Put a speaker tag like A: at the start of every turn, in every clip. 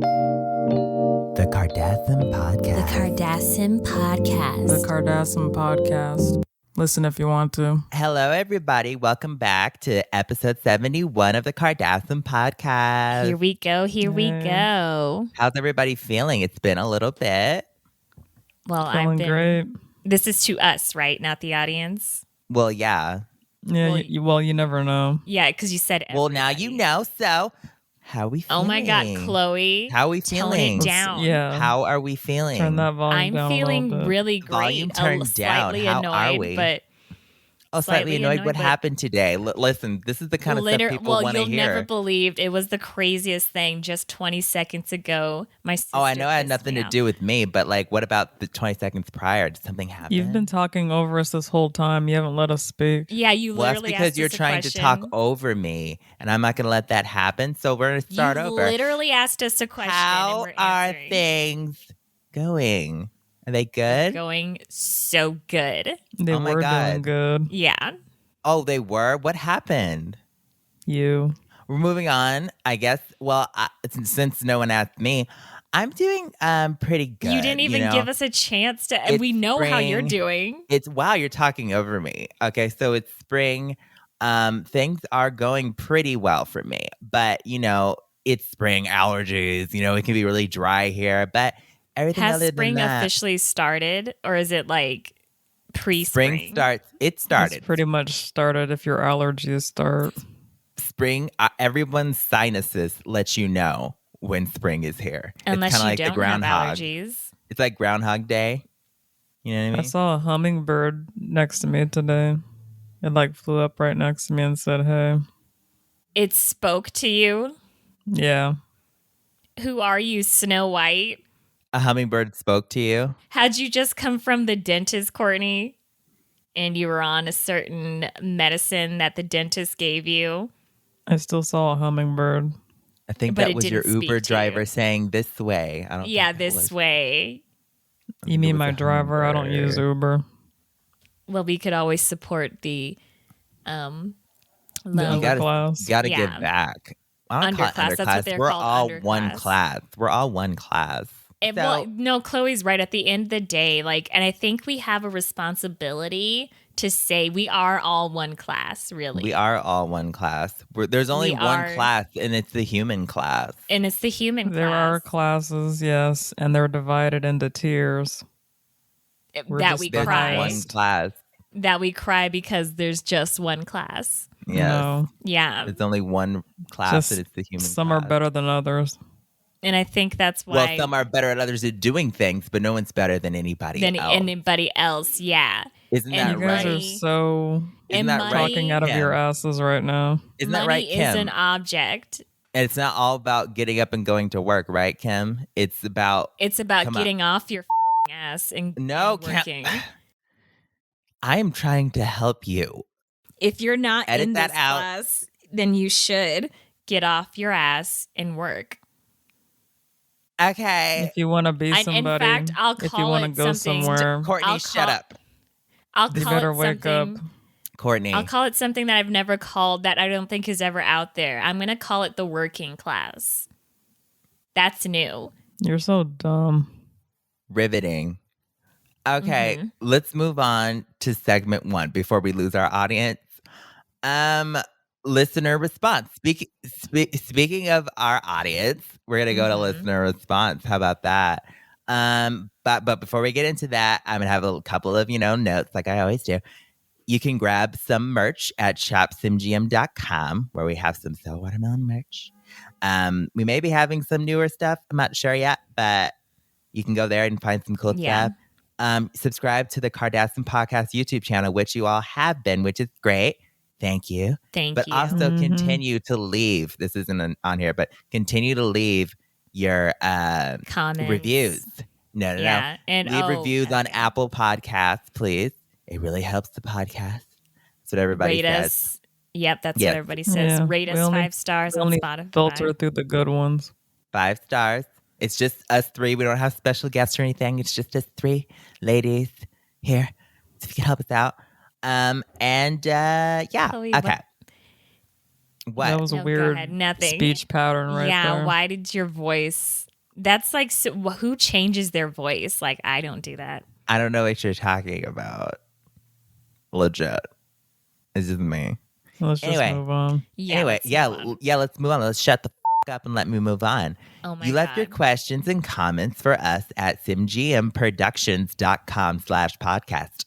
A: The Kardasim Podcast.
B: The Kardasim Podcast.
C: The Kardasim Podcast. Listen if you want to.
A: Hello, everybody. Welcome back to episode 71 of the Kardasim Podcast.
B: Here we go. Here we go.
A: How's everybody feeling? It's been a little bit.
B: Well,
C: Feeling great.
B: This is to us, right? Not the audience.
A: Well, yeah.
C: Yeah, you never know.
B: Yeah, because you said everybody.
A: Well, now you know. So, how are we feeling?
B: Oh my God, Khloe.
A: How are we
B: Tone
A: feeling?
B: it down.
C: Yeah.
A: How are we feeling?
C: Turn that volume down
B: I'm
C: a little
B: feeling
C: bit.
B: really great.
A: Volume turned down.
B: Slightly
A: How
B: annoyed,
A: are we?
B: but
A: slightly annoyed. What happened today? Listen, this is the kind of stuff people want to
B: you'll
A: hear.
B: never believe it was the craziest thing just 20 seconds ago. My sister
A: I know it had
B: pissed
A: nothing
B: me
A: to
B: off.
A: do with me, but like, what about the 20 seconds prior? Did something happen?
C: You've been talking over us this whole time. You haven't let us speak.
B: Yeah, you
A: Well, that's
B: literally
A: because
B: asked
A: you're
B: us a
A: trying to
B: question.
A: talk over me, and I'm not going to let that happen. So we're going to start
B: you
A: over.
B: literally asked us a question.
A: How
B: and we're
A: are
B: answering.
A: things going? Are they good?
B: Going so good.
C: They
A: Oh my
C: were
A: God.
C: doing good.
B: Yeah.
A: Oh, they were? What happened?
C: You.
A: We're moving on, I guess. Well, since no one asked me, I'm doing pretty good.
B: You didn't even give us a chance to, and
A: It's
B: we know how you're
A: spring.
B: doing.
A: Wow, you're talking over me. Okay, so it's spring. Things are going pretty well for me, but it's spring, allergies. It can be really dry here, but everything
B: Has
A: other
B: spring
A: than that,
B: officially started, or is it like pre-spring?
A: spring starts. It started.
C: It's pretty much started if your allergies start.
A: Spring. Everyone's sinuses let you know when spring is here.
B: Unless
A: it's
B: you
A: kind of like
B: don't
A: the groundhog.
B: have allergies.
A: It's like Groundhog Day. You know what I mean?
C: I saw a hummingbird next to me today. It like flew up right next to me and said, "Hey."
B: It spoke to you.
C: Yeah.
B: Who are you, Snow White?
A: A hummingbird spoke to you.
B: Had you just come from the dentist, Kourtney, and you were on a certain medicine that the dentist gave you?
C: I still saw a hummingbird.
A: I think
B: But
A: that
B: it
A: was your
B: didn't speak
A: Uber
B: to
A: driver
B: you.
A: saying this way. I don't.
B: Yeah,
A: think that
B: this
A: was-
B: way.
A: I
C: You
A: think it
C: mean
A: was
C: my
A: a
C: driver? I don't use
A: hummingbird.
C: Uber.
B: Well, we could always support the
C: The
B: low.
A: You gotta
C: Underclass.
A: give
B: Yeah.
A: back. I don't call it
B: Underclass, that's what they're
A: We're
B: called,
A: all
B: underclass.
A: one class. We're all one class.
B: And,
A: So-
B: well, no, Chloe's right. At the end of the day, and I think we have a responsibility to say we are all one class, really.
A: We are all one class. There's only
B: We
A: one
B: are.
A: class, and it's the human class.
B: And it's the human
C: There are
B: class
C: classes, yes, and they're divided into tiers. we're
B: that
C: just
B: we
C: the
A: There's
B: cry.
A: one
C: highest.
A: class.
B: That we cry because there's just one class.
A: Yes.
C: No,
B: Yeah.
A: There's only one class,
C: Just
A: and it's the human
C: some
A: class.
C: are better than others.
B: And I think that's why
A: Well, some are better at others at doing things, but no one's better than anybody
B: than
A: else.
B: anybody else. Yeah.
A: Isn't
B: and
A: that
C: You guys
A: right?
C: are
B: money-
C: so
A: Isn't
B: and
A: that
B: money-
A: right?
C: talking out of your
A: Kim?
C: asses right now.
A: Isn't that
B: Money
A: right, Kim?
B: is an object.
A: And it's not all about getting up and going to work, right, Kim? It's about
B: It's about
A: Come on.
B: getting off your ass and,
A: No,
B: and
A: Kim.
B: working.
A: I am trying to help you.
B: If you're not
A: Edit
B: in
A: that
B: this
A: out.
B: class, then you should get off your ass and work.
A: Okay.
C: If you want to be
B: And in
C: somebody,
B: fact, I'll
C: if you
B: call
C: want to
B: it
C: go
B: something-
C: somewhere,
A: Courtney,
B: I'll
A: shut
B: call-
A: up.
B: I'll
C: you
B: call
C: better
B: it
C: wake up.
B: something.
A: Courtney.
B: I'll call it something that I've never called, that I don't think is ever out there. I'm going to call it the working class. That's new.
C: You're so dumb.
A: Riveting. Okay,
B: Mm-hmm.
A: let's move on to segment 1 before we lose our audience. Listener response. Speaking of our audience, we're gonna go to
B: Mhm.
A: listener response. How about that? But before we get into that, I'm gonna have a couple of notes like I always do. You can grab some merch at shopsimgm.com where we have some So Watermelon merch. We may be having some newer stuff. I'm not sure yet, but you can go there and find some cool
B: Yeah.
A: stuff. Subscribe to the Kardasim Podcast YouTube channel, which you all have been, which is great. Thank you.
B: Thank
A: But
B: you.
A: also
C: Mhm.
A: continue to leave. This isn't on here, but continue to leave your
B: Comments.
A: reviews. No.
B: Yeah. And
A: Leave reviews on
B: okay.
A: Apple Podcasts, please. It really helps the podcast. That's what everybody
B: Rate
A: says.
B: us. Yep, that's
A: Yes.
B: what everybody says.
C: Yeah,
B: Rate
C: we
B: us
C: only-
B: 5 stars
C: we
B: on
C: only
B: Spotify.
C: filter through the good ones.
A: 5 stars. It's just us 3. We don't have special guests or anything. It's just us 3 ladies here. So if you can help us out. Yeah.
B: Khloe,
A: Okay. What?
C: That was
B: No,
C: a
B: go
C: weird
B: ahead. Nothing.
C: speech pattern right
B: yeah,
C: there.
B: why did your voice That's like, so, who changes their voice? Like, I don't do that.
A: I don't know what you're talking about. Legit. It's just me.
C: Let's just
A: Anyway.
C: move on.
B: Yeah. Let's move on.
A: Let's move on. Let's shut the up and let me move on.
B: Oh my
A: You left your
B: God.
A: questions and comments for us at simgmproductions.com/podcast.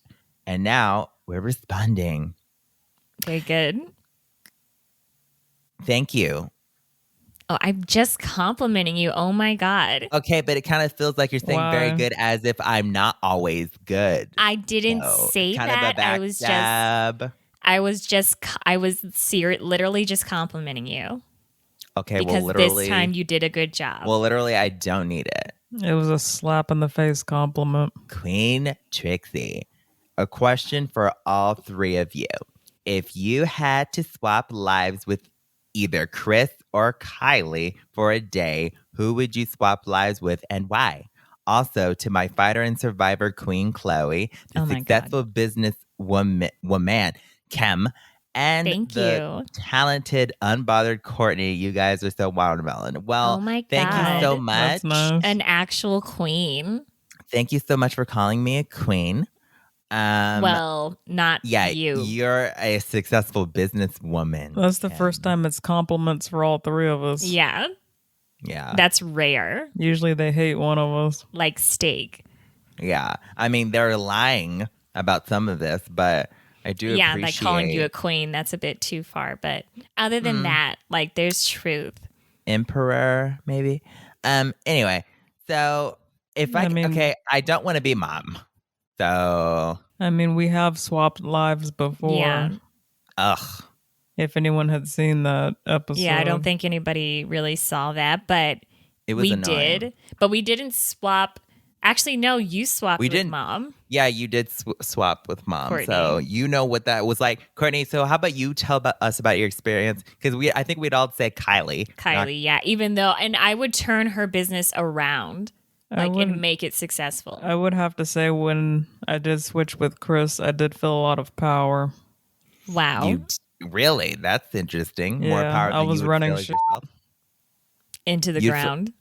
A: And now we're responding.
B: Very good.
A: Thank you.
B: Oh, I'm just complimenting you. Oh my God.
A: Okay, but it kind of feels like you're saying very
C: Why?
A: good as if I'm not always good.
B: I didn't
A: So,
B: say
A: kind
B: that.
A: of a backstab.
B: I was literally just complimenting you
A: Okay,
B: because
A: well, literally.
B: this time you did a good job.
A: Well, literally, I don't need it.
C: It was a slap in the face compliment.
A: Queen Trixie, a question for all three of you. If you had to swap lives with either Chris or Kylie for a day, who would you swap lives with and why? Also, to my fighter and survivor queen Khloe, the
B: Oh my
A: successful business woman Kim, and
B: Thank
A: the
B: you.
A: talented, unbothered Kourtney. You guys are so watermelon. Well,
B: Oh my
A: thank you so
B: God.
A: much.
C: That's nice.
B: An actual queen.
A: Thank you so much for calling me a queen.
B: Well, not
A: Yeah,
B: you.
A: you're a successful businesswoman.
C: That's the
A: Kim.
C: first time it's compliments for all three of us.
B: Yeah.
A: Yeah.
B: That's rare.
C: Usually they hate one of us.
B: Like steak.
A: Yeah. I mean, they're lying about some of this, but I do
B: Yeah,
A: appreciate
B: like calling you a queen, that's a bit too far. But other than that, like there's truth.
A: emperor, maybe. Anyway, so if I don't want to be mom. So
C: I mean, we have swapped lives before.
B: Yeah.
A: ugh.
C: If anyone had seen that episode.
B: Yeah, I don't think anybody really saw that, but
A: It was
B: we
A: annoying.
B: did. But we didn't swap. Actually, no, you swapped
A: We
B: with
A: didn't.
B: mom.
A: Yeah, you did swap with mom,
B: Kourtney.
A: so you know what that was like. Kourtney, so how about you tell us about your experience? Because I think we'd all say Kylie.
B: Yeah. Even though, and I would turn her business around, like, and make it successful.
C: I would have to say when I did switch with Chris, I did feel a lot of power.
B: Wow.
A: Really? That's interesting. More
C: Yeah,
A: power than
C: I was
A: you would
C: running
A: feel as
C: shit.
A: yourself.
B: Into the
A: You'd
B: ground.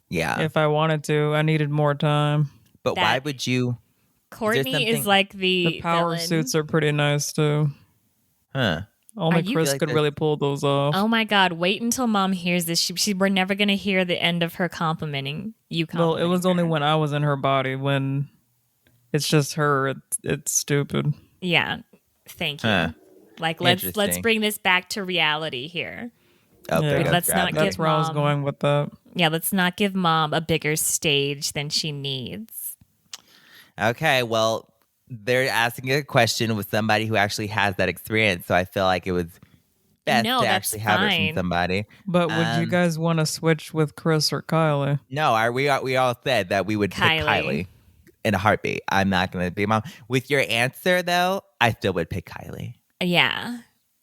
A: Yeah.
C: If I wanted to, I needed more time.
A: But why
B: that-
A: would you?
B: Courtney is
A: something-
B: like the
C: The power
B: villain.
C: suits are pretty nice too.
A: Huh.
C: Only
B: you-
C: Chris
A: Feel like
C: could
A: this-
C: really pull those off.
B: Oh my God! Wait until mom hears this. We're never gonna hear the end of her complimenting you.
C: Well, it was only
B: her.
C: when I was in her body. When it's just her, it's stupid.
B: Yeah. Thank you.
A: Huh.
B: Like let's
A: Interesting.
B: bring this back to reality here.
A: Okay,
C: Yeah.
B: Let's not
C: That's
B: give
C: where I was
B: Mom-
C: going with that.
B: Yeah, let's not give mom a bigger stage than she needs.
A: Okay, well, they're asking a question with somebody who actually has that experience, so I feel like it was best
B: No,
A: to
B: that's
A: actually have it
B: fine.
A: from somebody.
C: But would you guys want to switch with Chris or Kylie?
A: No, we all said that we would pick Kylie in a heartbeat. I'm not going to be mom. With your answer, though, I still would pick Kylie.
B: Yeah.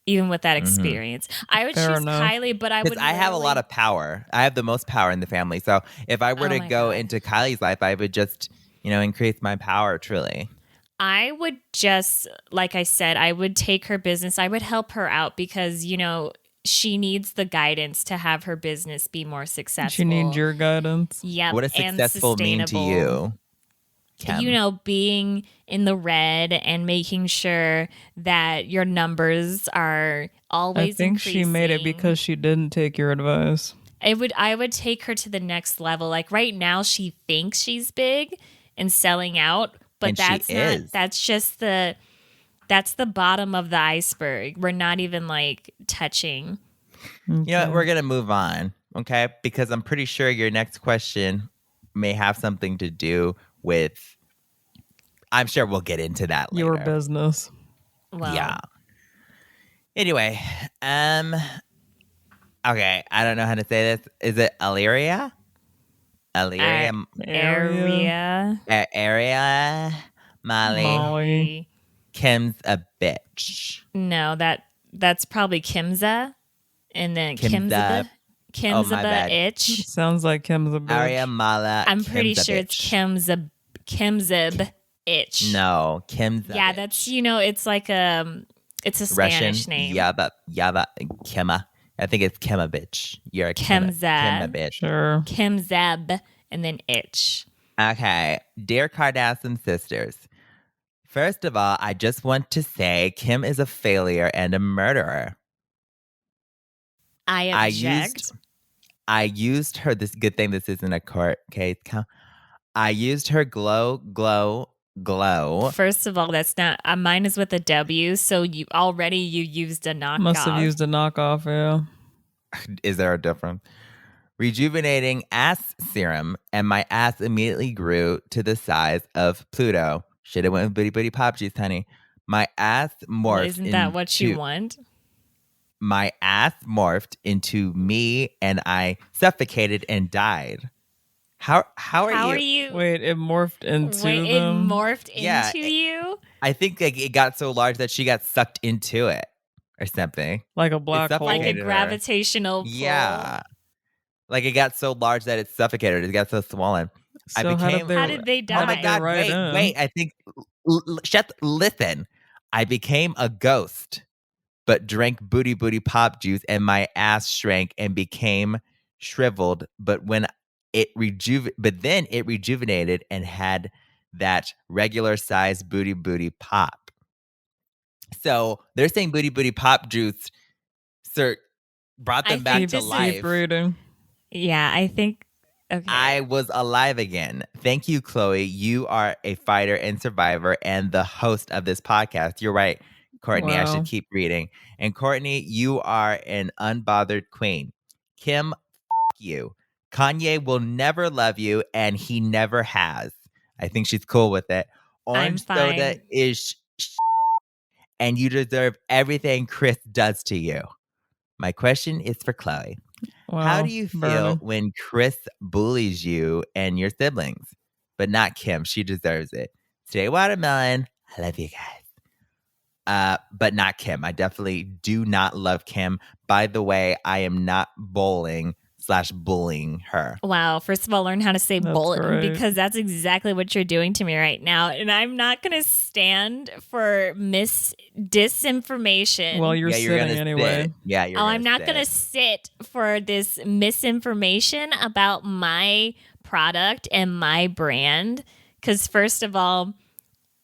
B: Even with that experience. I would
C: Fair
B: choose
C: enough.
B: Kylie, but I would
A: Because I have a lot of power. I have the most power in the family. So if I were
B: Oh
A: to
B: my
A: go
B: God.
A: into Kylie's life, I would just, increase my power truly.
B: I would just, like I said, I would take her business. I would help her out because, she needs the guidance to have her business be more successful.
C: She needs your guidance.
B: Yep,
A: What does
B: and
A: successful mean to
B: sustainable.
A: you? Kim?
B: Being in the red and making sure that your numbers are always
C: I think she made it
B: increasing.
C: because she didn't take your advice.
B: I would take her to the next level. Like right now she thinks she's big and selling out, but
A: And she
B: that's not
A: is.
B: that's the bottom of the iceberg. We're not even like touching.
A: You know what? We're going to move on, okay? Because I'm pretty sure your next question may have something to do with. I'm sure we'll get into that later.
C: Your business.
B: Well,
A: Yeah. Anyway, okay, I don't know how to say this. Is it Illyria? Illyria? Area? Molly?
C: Molly.
A: Kim's a bitch.
B: No, that's probably Kimza, and then
A: Kimza.
B: Kimza
A: Oh, my bad.
B: itch.
C: Sounds like Kim's a bitch.
A: Aria Mala.
B: I'm pretty
A: Kim's a
B: sure it's
A: bitch.
B: Kimzib itch.
A: No, Kim's a
B: Yeah,
A: bitch.
B: that's it's like it's a
A: Russian.
B: Spanish name.
A: Yaba Kima. I think it's Kima bitch. You're a
B: Kimza.
A: Kima bitch.
C: Sure.
B: Kimzeb and then itch.
A: Okay. Dear Kardasim sisters, first of all, I just want to say Kim is a failure and a murderer.
B: I object.
A: I used her, this good thing this isn't a court case. I used her glow.
B: First of all, that's not mine is with a W, so you used a knockoff.
C: Must have used a knockoff, yeah.
A: Is there a difference? Rejuvenating ass serum, and my ass immediately grew to the size of Pluto. Should have went with Booty Booty Pop Juice, honey. My ass morphed.
B: Well, isn't that what you want?
A: My ass morphed into me, and I suffocated and died. How are you?
C: Wait, it morphed into them?
B: It morphed into you?
A: I think like it got so large that she got sucked into it or something.
C: Like a black hole.
B: Like a gravitational pull.
A: Yeah. Like it got so large that it suffocated. It got so swollen.
C: So
B: how did they die?
A: Oh my God, wait. I think, listen. I became a ghost, but drank Booty Booty Pop Juice and my ass shrank and became shriveled. But then it rejuvenated and had that regular size Booty Booty Pop. So they're saying Booty Booty Pop Juice brought them back to life.
B: Yeah, I think. Okay.
A: I was alive again. Thank you, Khloe. You are a fighter and survivor and the host of this podcast. You're right, Kourtney. Wow. I should keep reading. And Kourtney, you are an unbothered queen. Kim, you. Kanye will never love you, and he never has. I think she's cool with it. Orange soda is and you deserve everything Chris does to you. My question is for Khloe. Wow, how do you feel when Chris bullies you and your siblings? But not Kim. She deserves it. Stay watermelon. I love you guys. But not Kim. I definitely do not love Kim. By the way, I am not bullying her.
B: Wow. First of all, learn how to say bullying because that's exactly what you're doing to me right now. And I'm not going to stand for disinformation.
C: Well, you're sitting anyway.
A: Sit. Yeah, you're
B: I'm not going to sit for this misinformation about my product and my brand. Because first of all,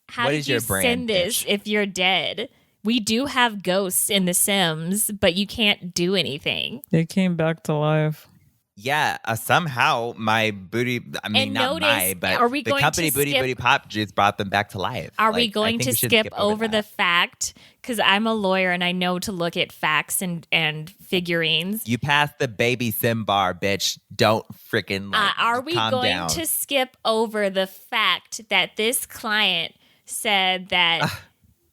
B: how did you send this if you're dead? We do have ghosts in The Sims, but you can't do anything.
C: They came back to life.
A: Yeah, somehow my booty, I mean, not my, but the company Booty Booty Pop Juice brought them back to life.
B: Are we going to skip over the fact? Because I'm a lawyer and I know to look at facts and figurines.
A: You passed the baby sim bar, bitch. Don't freaking
B: are we going to skip over the fact that this client said that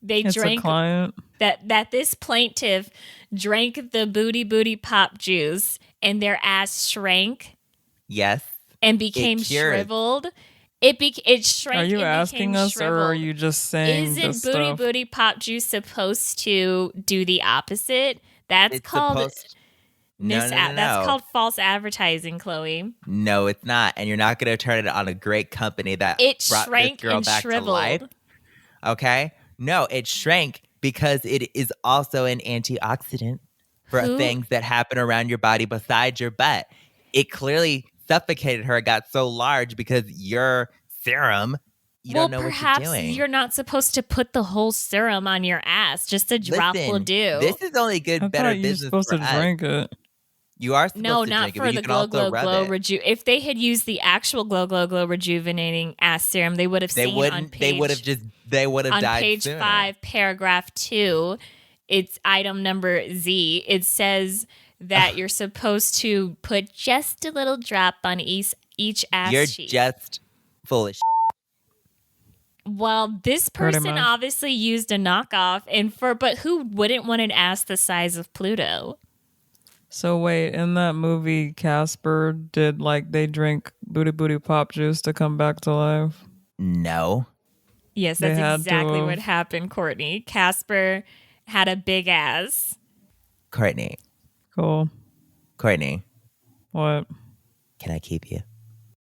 B: they drank that this plaintiff drank the Booty Booty Pop Juice and their ass shrank?
A: Yes.
B: And became shriveled. It shrank.
C: Are you asking us, or are you just saying?
B: Isn't Booty Booty Pop Juice supposed to do the opposite? That's called That's called false advertising, Khloe.
A: No, it's not, and you're not going to turn it on a great company that brought this girl back to life. Okay. No, it shrank because it is also an antioxidant for things that happen around your body besides your butt. It clearly suffocated her. It got so large because your serum, you don't know what you're doing.
B: Perhaps you're not supposed to put the whole serum on your ass. Just a drop will do.
A: This is only good, better business
C: you're supposed
A: for
C: to
A: us.
C: drink it.
A: You are supposed to drink it.
B: No, not for the Glow Glow Glow If they had used the actual Glow Glow Glow rejuvenating ass serum, they would have seen on page.
A: They would have died
B: on page
A: sooner.
B: 5, paragraph 2. It's item number Z. It says that you're supposed to put just a little drop on each ass cheek.
A: You're just full of shit.
B: Well, this person obviously used a knockoff, but who wouldn't want an ass the size of Pluto?
C: So wait, in that movie, Casper did they drink Booty Booty Pop Juice to come back to life?
A: No.
B: Yes, that's exactly what happened, Kourtney. Casper had a big ass.
A: Kourtney.
C: Cool.
A: Kourtney.
C: What?
A: Can I keep you?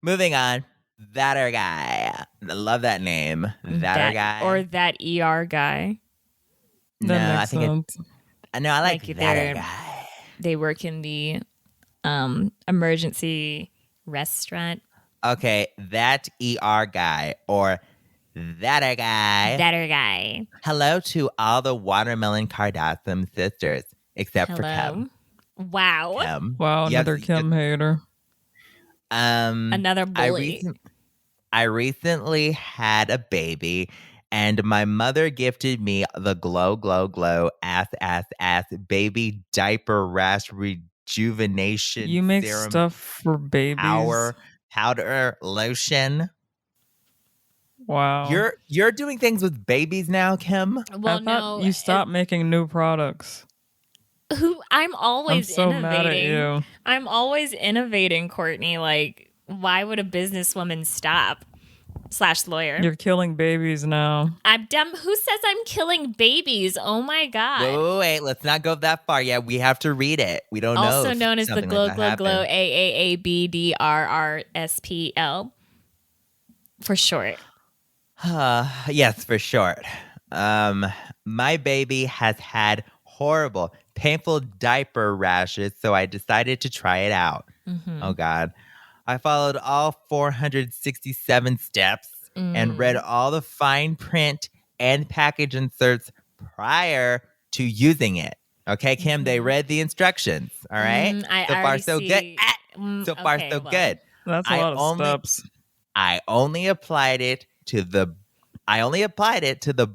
A: Moving on. That'er guy. I love that name. That'er guy.
B: Or that ER guy.
A: No, I think I like that'er guy.
B: They work in the emergency restaurant.
A: Okay, that ER guy or that a guy.
B: That guy.
A: Hello to all the watermelon Kardasim sisters, except for Kim.
B: Wow.
A: Kim.
C: Wow,
A: Yes,
C: another Kim hater.
B: Another bully.
A: I recently had a baby, and my mother gifted me the glow, glow, glow, ass, baby diaper rash rejuvenation
C: You make
A: serum
C: stuff for babies.
A: powder lotion.
C: Wow.
A: You're doing things with babies now, Kim?
B: Well,
C: I thought you stopped making new products.
B: I'm always
C: I'm so
B: innovating.
C: mad at you.
B: I'm always innovating, Kourtney. Like, why would a businesswoman stop? /lawyer.
C: You're killing babies now.
B: I'm dumb. Who says I'm killing babies? Oh my God.
A: Wait. Let's not go that far yet. We have to read it. We don't know.
B: Also known as the glow, glow, glow, AAABDRRSPL for short.
A: Yes, for short. My baby has had horrible, painful diaper rashes, so I decided to try it out.
B: Mm-hmm.
A: Oh, God. I followed all 467 steps and read all the fine print and package inserts prior to using it. Okay, Kim, they read the instructions. All right? So far, so good. So far, so good.
C: That's a lot of steps.
A: I only applied it to the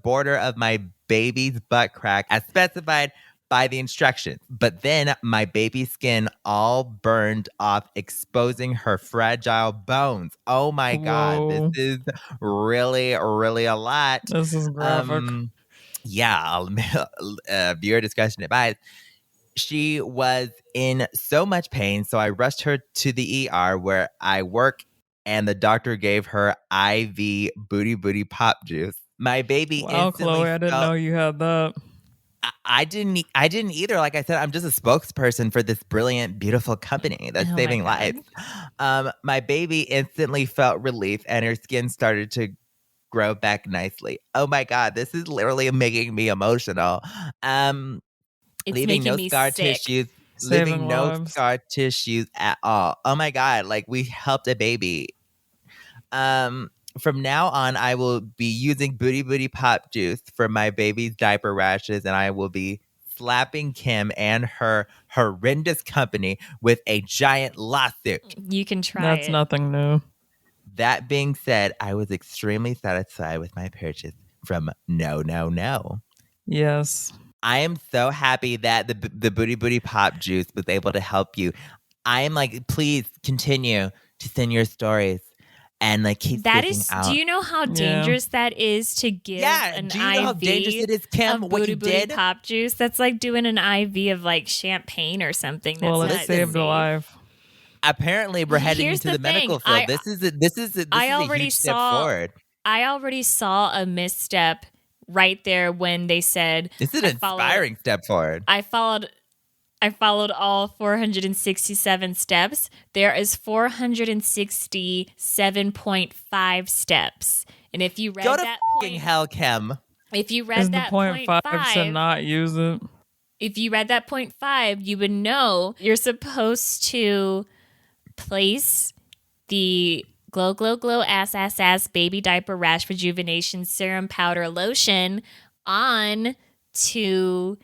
A: border of my baby's butt crack as specified by the instructions. But then my baby's skin all burned off, exposing her fragile bones. Oh my God, this is really, really a lot.
C: This is graphic.
A: Viewer discretion advised. She was in so much pain, so I rushed her to the ER where I work, and the doctor gave her IV booty pop juice. My baby instantly
C: Khloe, I didn't know you had that.
A: I didn't either. Like I said, I'm just a spokesperson for this brilliant, beautiful company that's saving lives. My baby instantly felt relief, and her skin started to grow back nicely. Oh my God, this is literally making me emotional. Leaving no scar tissues. Leaving no scar tissues at all. Oh my God, like we helped a baby. From now on, I will be using booty pop juice for my baby's diaper rashes, and I will be slapping Kim and her horrendous company with a giant lawsuit.
B: You can try
C: That's nothing new.
A: That being said, I was extremely satisfied with my purchase from No.
C: Yes.
A: I am so happy that the booty pop juice was able to help you. I am like, please continue to send your stories. And like keep out.
B: Do you know how dangerous that is to give an IV?
A: Do you know how dangerous it is, Kim? What you did?
B: Pop juice. That's like doing an IV of like champagne or something.
C: Well, it saved a life.
A: Apparently, we're heading into the medical field. This is a huge step forward.
B: I already saw a misstep right there when they said
A: this is an inspiring step forward.
B: I followed all 467 steps. There is 467.5 steps. And if you read that point,
A: hell, Kim.
B: If you read that point 5
C: to not use it.
B: If you read that point 5, you would know you're supposed to place the glow, glow, glow, ass, baby diaper rash rejuvenation serum powder lotion on to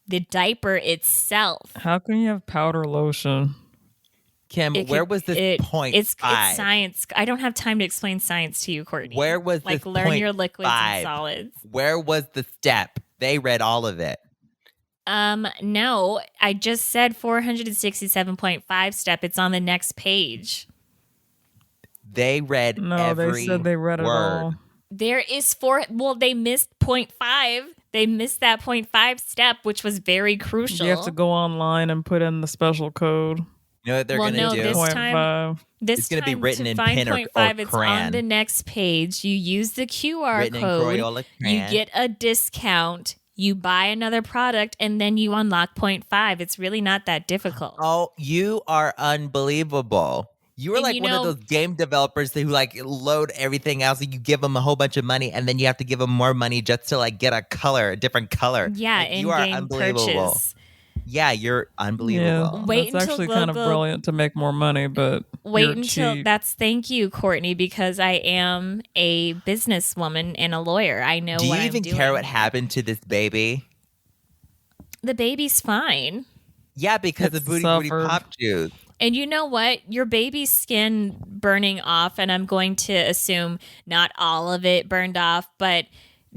B: the diaper itself.
C: How can you have powder lotion?
A: Kim, where was this point?
B: It's science. I don't have time to explain science to you, Kourtney.
A: Where was this
B: learn
A: point
B: your liquids
A: 5?
B: And solids.
A: Where was the step? They read all of it.
B: No, I just said 467.5 step. It's on the next page.
A: They read
C: they said they read it all.
B: There is they missed point 5. They missed that 0.5 step, which was very crucial.
C: You have to go online and put in the special code.
A: You know what they're going to do?
B: This time,
A: it's going to be written in pen or
B: crayon. It's on the next page. You use the QR code. You get a discount. You buy another product, and then you unlock 0.5. It's really not that difficult.
A: Oh, you are unbelievable. You are like one of those game developers who like load everything else, and you give them a whole bunch of money, and then you have to give them more money just to like get a different color.
B: Yeah,
A: like, you are unbelievable.
B: Purchase.
A: Yeah, you're unbelievable.
C: Yeah,
B: Wait
C: that's
B: until
C: actually kind of
B: Global-
C: brilliant to make more money, but
B: Wait
C: you're
B: until
C: cheap.
B: thank you, Kourtney, because I am a businesswoman and a lawyer. I know
A: Do
B: what
A: you
B: I'm
A: even
B: doing
A: care what
B: here.
A: happened to this baby?
B: The baby's fine.
A: Yeah, because
C: It
A: of Booty Booty
C: suffered.
A: Pop Juice.
B: And you know what? Your baby's skin burning off, and I'm going to assume not all of it burned off, but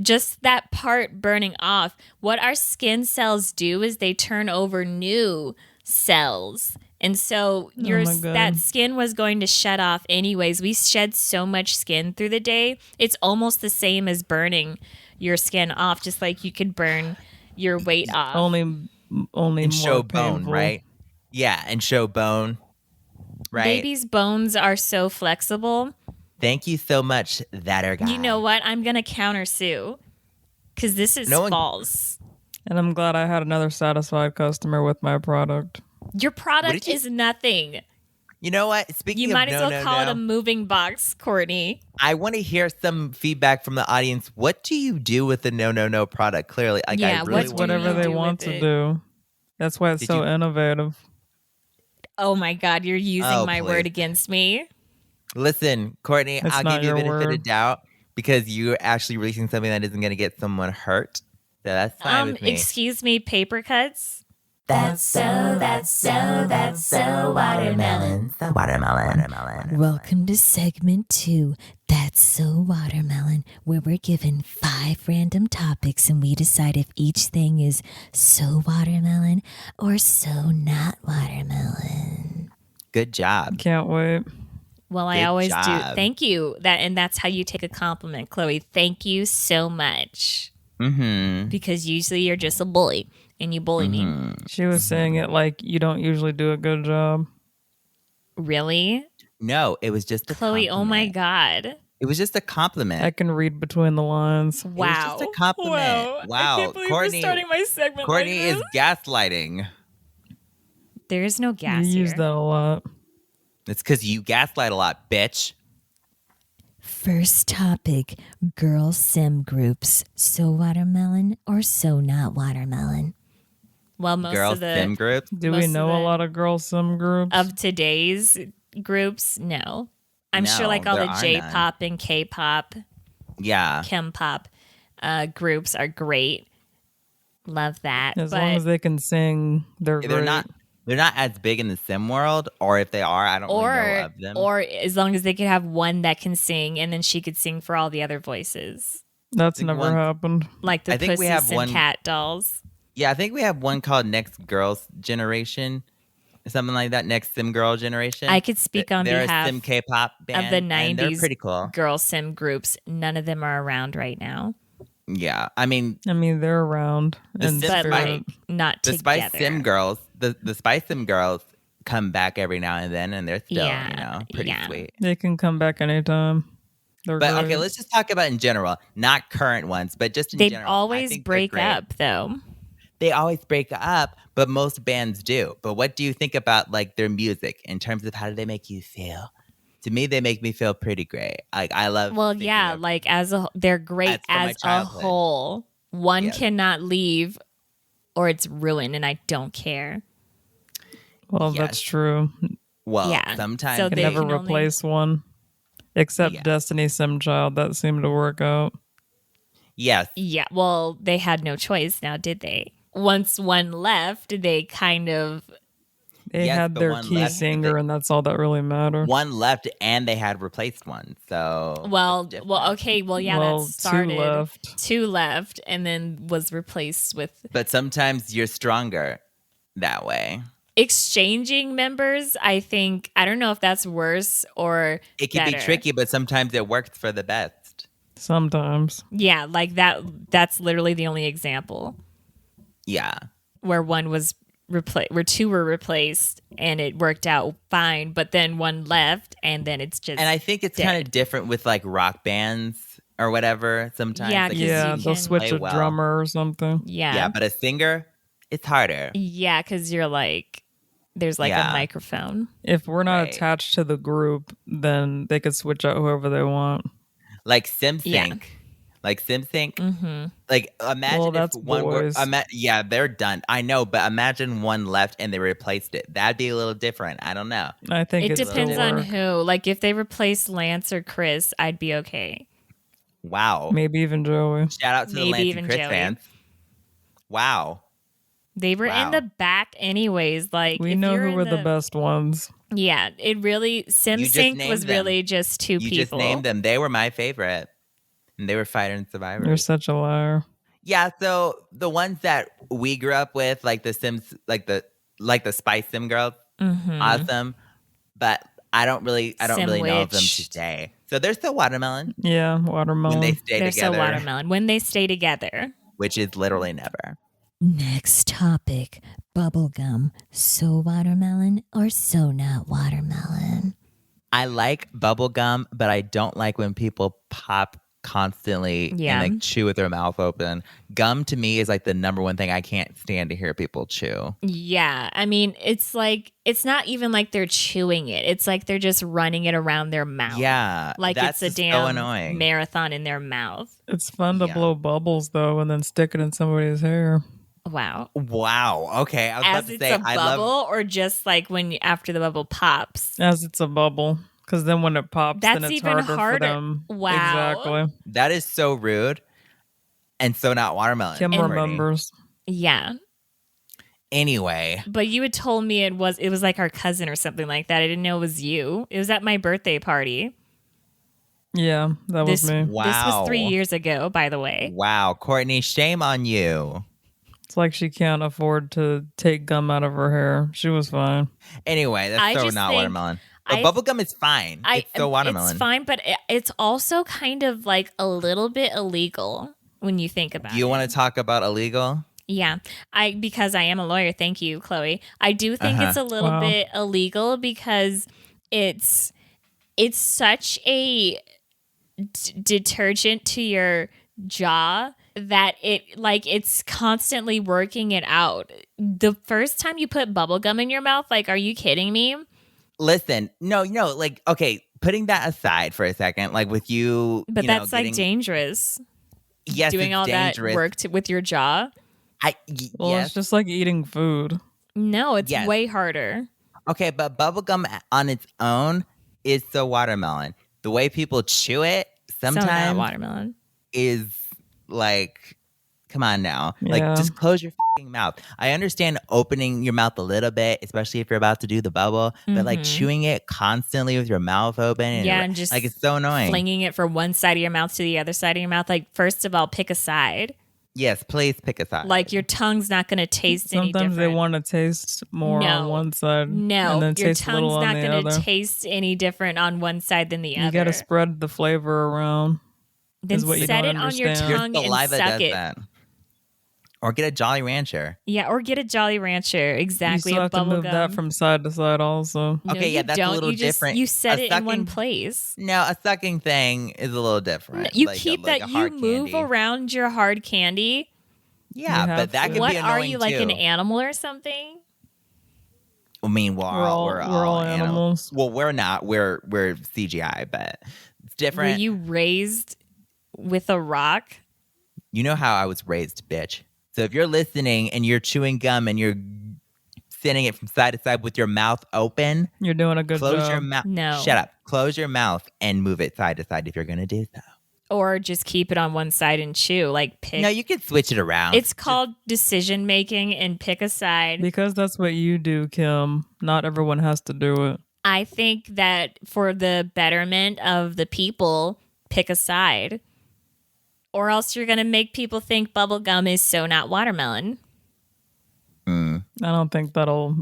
B: just that part burning off. What our skin cells do is they turn over new cells. And so
C: my God.
B: that skin was going to shut off anyways. We shed so much skin through the day. It's almost the same as burning your skin off, just like you could burn your weight off.
C: Only
A: And
C: more
A: show
C: painful.
A: bone, right? Yeah, and show bone, right?
B: Baby's bones are so flexible.
A: Thank you so much, that guy.
B: You know what? I'm going to countersue because this is false.
C: And I'm glad I had another satisfied customer with my product.
B: Your product is nothing.
A: You know what? Speaking
B: You
A: of
B: might as well call it a moving box, Kourtney.
A: I want to hear some feedback from the audience. What do you do with the no product? Clearly, like,
B: Yeah,
A: I really
C: It's whatever they want to do. That's why it's so innovative.
B: Oh my God, you're using my word
A: please.
B: against me.
A: Listen, Kourtney,
C: That's
A: I'll
C: not
A: give you a
C: your
A: benefit
C: word.
A: of doubt because you're actually releasing something that isn't going to get someone hurt. So that's fine with me.
B: Excuse me, paper cuts.
A: That's so watermelon. So watermelon.
D: Welcome to segment 2, That's So Watermelon, where we're given 5 random topics and we decide if each thing is so watermelon or so not watermelon.
A: Good job.
C: Can't wait.
B: Well, I
A: Good
B: always do.
A: job.
B: Thank you. And that's how you take a compliment, Khloe. Thank you so much.
A: Mm-hmm.
B: Because usually you're just a bully and you bully me.
C: She was saying it like you don't usually do a good job.
B: Really?
A: No, it was just a
B: Khloe, oh my
A: compliment.
B: God.
A: It was just a compliment.
C: I can read between the lines.
B: Wow.
A: It was just a compliment. Wow.
B: I can't believe
A: Kourtney,
B: we're starting my segment
A: Kourtney
B: like
A: is
B: this.
A: gaslighting.
B: There is no gas
C: You
B: here.
C: use that a lot.
A: It's because you gaslight a lot, bitch.
D: First topic, girl sim groups, so watermelon or so not watermelon.
B: Well, most
A: Girl
B: of the
A: sim groups.
C: Do
B: Most
C: we
B: of
C: know a
B: the-
C: lot of girl sim groups?
B: of today's groups, no. I'm sure
A: No,
B: like all
A: there
B: the
A: are
B: J-pop and K-pop,
A: Yeah.
B: Kim-pop groups are great. Love that.
C: as
B: but
C: long as they can sing, they're
A: They're
C: great.
A: They're not as big in the sim world, or if they are, I don't really know of them.
B: or as long as they could have one that can sing and then she could sing for all the other voices.
C: That's
A: think
C: never
A: one-
C: happened.
B: Like the
A: I think we
B: Pussy
A: have
B: Sim
A: one-
B: Cat dolls.
A: Yeah, I think we have one called Next Girls Generation, something like that. Next Sim Girl Generation.
B: I could speak on
A: they're
B: behalf
A: a Sim K-pop band,
B: of the
A: and they're
B: 90s
A: pretty cool.
B: girl sim groups. None of them are around right now.
A: Yeah, I mean,
C: I mean, they're around.
A: The
C: and
A: Sim
B: But
A: Spice-
B: like not
A: the
B: together.
A: Spice Sim Girls, the Spice Sim Girls come back every now and then, and they're still,
B: Yeah,
A: pretty
B: yeah.
A: sweet.
C: they can come back anytime. They're
A: But
C: great.
A: okay, let's just talk about in general, not current ones, but just in
B: They
A: general. I
B: always
A: think they're
B: break
A: great.
B: up though.
A: They always break up, but most bands do. But what do you think about like their music in terms of how do they make you feel? To me, they make me feel pretty great. Like I love.
B: Well,
A: thinking
B: yeah,
A: of-
B: like they're great
A: That's from my
B: as a
A: childhood.
B: whole. One
A: Yes.
B: cannot leave or it's ruined and I don't care.
C: well,
A: yes.
C: that's true.
A: well,
B: yeah.
A: sometimes
B: So
C: Can
B: they
C: never
B: can only-
C: replace one. Except
A: Yeah.
C: Destiny Sim Child. That seemed to work out.
A: yes,
B: Yeah, well, they had no choice now, did they? Once one left, they kind of
C: They
A: Yes,
C: had
A: but
C: their
A: one
C: key
A: left,
C: singer, and that's all that really mattered.
A: one left and they had replaced one. So
B: well,
A: it's different.
B: okay, well, yeah,
C: Well,
B: that started
C: 2 left.
B: 2 left and then was replaced with
A: But sometimes you're stronger that way.
B: exchanging members. I think I don't know if that's worse or
A: It can be
B: better.
A: tricky, but sometimes it works for the best.
C: Sometimes.
B: Yeah, like that's literally the only example
A: Yeah.
B: where one was replaced, where 2 were replaced, and it worked out fine. But then one left, and then it's just
A: And I think it's
B: dead.
A: kind of different with like rock bands or whatever sometimes.
B: Yeah,
A: Like,
B: 'cause
C: Yeah,
B: you
C: they'll
B: can
C: switch
A: play
C: a
A: well.
C: drummer or something.
A: yeah, but a singer, it's harder.
B: Yeah, because you're like, there's like
A: Yeah.
B: a microphone.
C: If we're not
A: Right.
C: attached to the group, then they could switch out whoever they want.
A: Like SimSync.
B: Yeah.
A: Like SimSync.
B: Mm-hmm.
A: Like imagine
C: Well,
A: if
C: that's
A: one were,
C: boys.
A: yeah, they're done. I know, but imagine one left and they replaced it. That'd be a little different. I don't know.
C: I think
B: It
C: it's
B: depends
C: still
B: on
C: work.
B: who. Like if they replace Lance or Chris, I'd be okay.
A: Wow.
C: Maybe even Joey.
A: Shout out to the
B: Maybe
A: Lance
B: even
A: and Chris
B: Joey.
A: fans. Wow.
B: They were
A: Wow.
B: in the back anyways. Like
C: We
B: if
C: know
B: you're
C: who
B: in
C: were the best ones.
B: Yeah, it really SimSync
A: named
B: was
A: them.
B: really just two
A: You
B: people.
A: just named them. They were my favorite. And they were Fighter and Survivor.
C: You're such a liar.
A: Yeah, so the ones that we grew up with, like the Sims, like the Spice Sim girls,
B: Mm-hmm.
A: awesome. But I don't really know of them
B: Simwitch.
A: today. So they're still watermelon
C: Yeah, watermelon.
A: when they stay
B: They're
A: together,
B: so watermelon when they stay together.
A: which is literally never.
D: Next topic, bubblegum. So watermelon or so not watermelon?
A: I like bubblegum, but I don't like when people pop constantly
B: Yeah.
A: and like chew with their mouth open. Gum to me is like the number one thing I can't stand to hear people chew.
B: Yeah, I mean, it's like it's not even like they're chewing it. It's like they're just running it around their mouth.
A: Yeah,
B: like
A: that's
B: it's a
A: just so
B: damn
A: annoying.
B: marathon in their mouth.
C: It's fun to
A: Yeah.
C: blow bubbles though, and then stick it in somebody's hair.
B: Wow.
A: Wow. Okay, I was
B: As
A: about to
B: it's
A: say
B: a
A: I
B: bubble,
A: love.
B: or just like when after the bubble pops.
C: As it's a bubble, because then when it pops,
B: That's
C: then it's
B: even
C: harder,
B: harder.
C: for them.
B: Wow.
C: Exactly.
A: That is so rude, and so not watermelon.
C: Kim
A: Courtney.
C: remembers.
B: Yeah,
A: Anyway,
B: but you had told me it was like our cousin or something like that. I didn't know it was you. It was at my birthday party.
C: Yeah, that was
B: This
C: me.
B: this
A: Wow.
B: was 3 years ago, by the way.
A: wow, Courtney, shame on you.
C: It's like she can't afford to take gum out of her hair. She was fine.
A: Anyway, that's
B: I
A: so
B: just
A: not
B: think-
A: watermelon. But
B: I-
A: bubblegum is fine. It's so watermelon.
B: It's fine, but it's also kind of like a little bit illegal when you think about
A: Do you
B: it.
A: want to talk about illegal?
B: Yeah, because I am a lawyer. Thank you, Khloe. I do think it's a little
C: Wow.
B: bit illegal because it's such a detergent to your jaw that it's constantly working it out. The first time you put bubble gum in your mouth, like, are you kidding me?
A: Listen, no, like, okay, putting that aside for a second, like with you,
B: But
A: you know,
B: that's like
A: getting-
B: dangerous.
A: yes,
B: Doing
A: it's
B: all
A: dangerous.
B: that work with your jaw.
C: Well,
A: Yes.
C: it's just like eating food.
B: No, it's
A: Yes.
B: way harder.
A: Okay, but bubblegum on its own is so watermelon. The way people chew it
B: So not
A: sometimes
B: watermelon.
A: is like, come on now.
C: Yeah.
A: Like, just close your fucking mouth. I understand opening your mouth a little bit, especially if you're about to do the bubble, but like
B: Mhm.
A: chewing it constantly with your mouth open.
B: Yeah, and just
A: like, it's so annoying.
B: Flinging it from one side of your mouth to the other side of your mouth. Like, first of all, pick a side.
A: Yes, please pick a side.
B: Like, your tongue's not going to taste any
C: Sometimes
B: different.
C: they want to taste more
B: No.
C: on one side.
B: No,
C: and then
B: your
C: taste a
B: tongue's
C: little on
B: not
C: the
B: going
C: other.
B: to taste any different on one side than the
C: You
B: other.
C: got to spread the flavor around.
B: Then
C: is what you
B: set
C: don't
B: it on your
C: understand.
A: your
B: tongue and
A: saliva
B: suck
A: does
B: it.
A: that. Or get a Jolly Rancher.
B: Yeah, or get a Jolly Rancher.
C: You
B: Exactly.
C: still
B: a
C: have to
B: bubble
C: move
B: gum.
C: that from side to side also.
B: No,
A: Okay, yeah,
B: you
A: that's a
B: don't.
A: little
B: You just,
A: different.
B: You set
A: A
B: it in one
A: sucking-
B: place.
A: No, a sucking thing is a little different.
B: You
A: Like a-
B: keep
A: like
B: that.
A: a
B: You
A: hard
B: move
A: candy.
B: around your hard candy.
A: Yeah,
C: You
A: but
C: have
A: that
C: to.
A: could
B: What
A: be
B: are
A: annoying
B: you, like
A: too.
B: an animal or something?
A: I mean, we're all
C: animals.
A: Well, we're not. We're CGI, but it's
B: Were
A: different.
B: you raised with a rock?
A: You know how I was raised, bitch. So if you're listening and you're chewing gum and you're sending it from side to side with your mouth open,
C: You're doing a good
A: close
C: job.
A: your mouth.
B: No.
A: Shut up. Close your mouth and move it side to side if you're gonna do so.
B: Or just keep it on one side and chew? Like, pick.
A: No, you can switch it around.
B: It's called decision making and pick a side.
C: Because that's what you do, Kim. Not everyone has to do it.
B: I think that for the betterment of the people, pick a side. Or else you're going to make people think bubblegum is so not watermelon.
C: I don't think that'll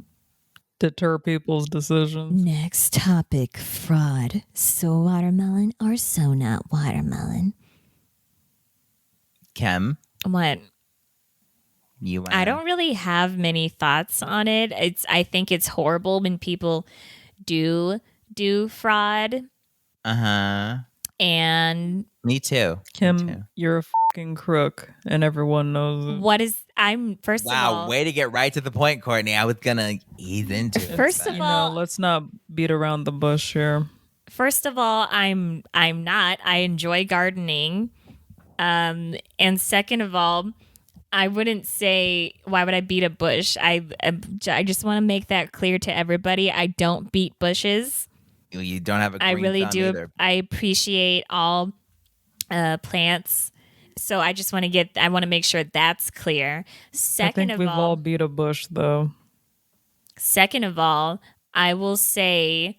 C: deter people's decisions.
D: Next topic, fraud. So watermelon or so not watermelon?
A: Kim,
B: What?
A: you.
B: I don't really have many thoughts on it. I think it's horrible when people do fraud,
A: Uh huh.
B: and
A: Me too.
C: Kim,
A: Me too.
C: you're a fucking crook, and everyone knows it.
B: I'm first of
A: Wow,
B: all,
A: way to get right to the point, Courtney. I was gonna ease into it.
B: First
A: but-
B: of
C: You
B: all-
C: know, let's not beat around the bush here.
B: I'm not. I enjoy gardening. And second of all, I wouldn't say, why would I beat a bush? I just want to make that clear to everybody. I don't beat bushes.
A: You don't have a green
B: I really
A: thumb
B: do.
A: either.
B: I appreciate all plants. So I just want to make sure that's clear.
C: I think we've all beat a bush, though.
B: Second of all, I will say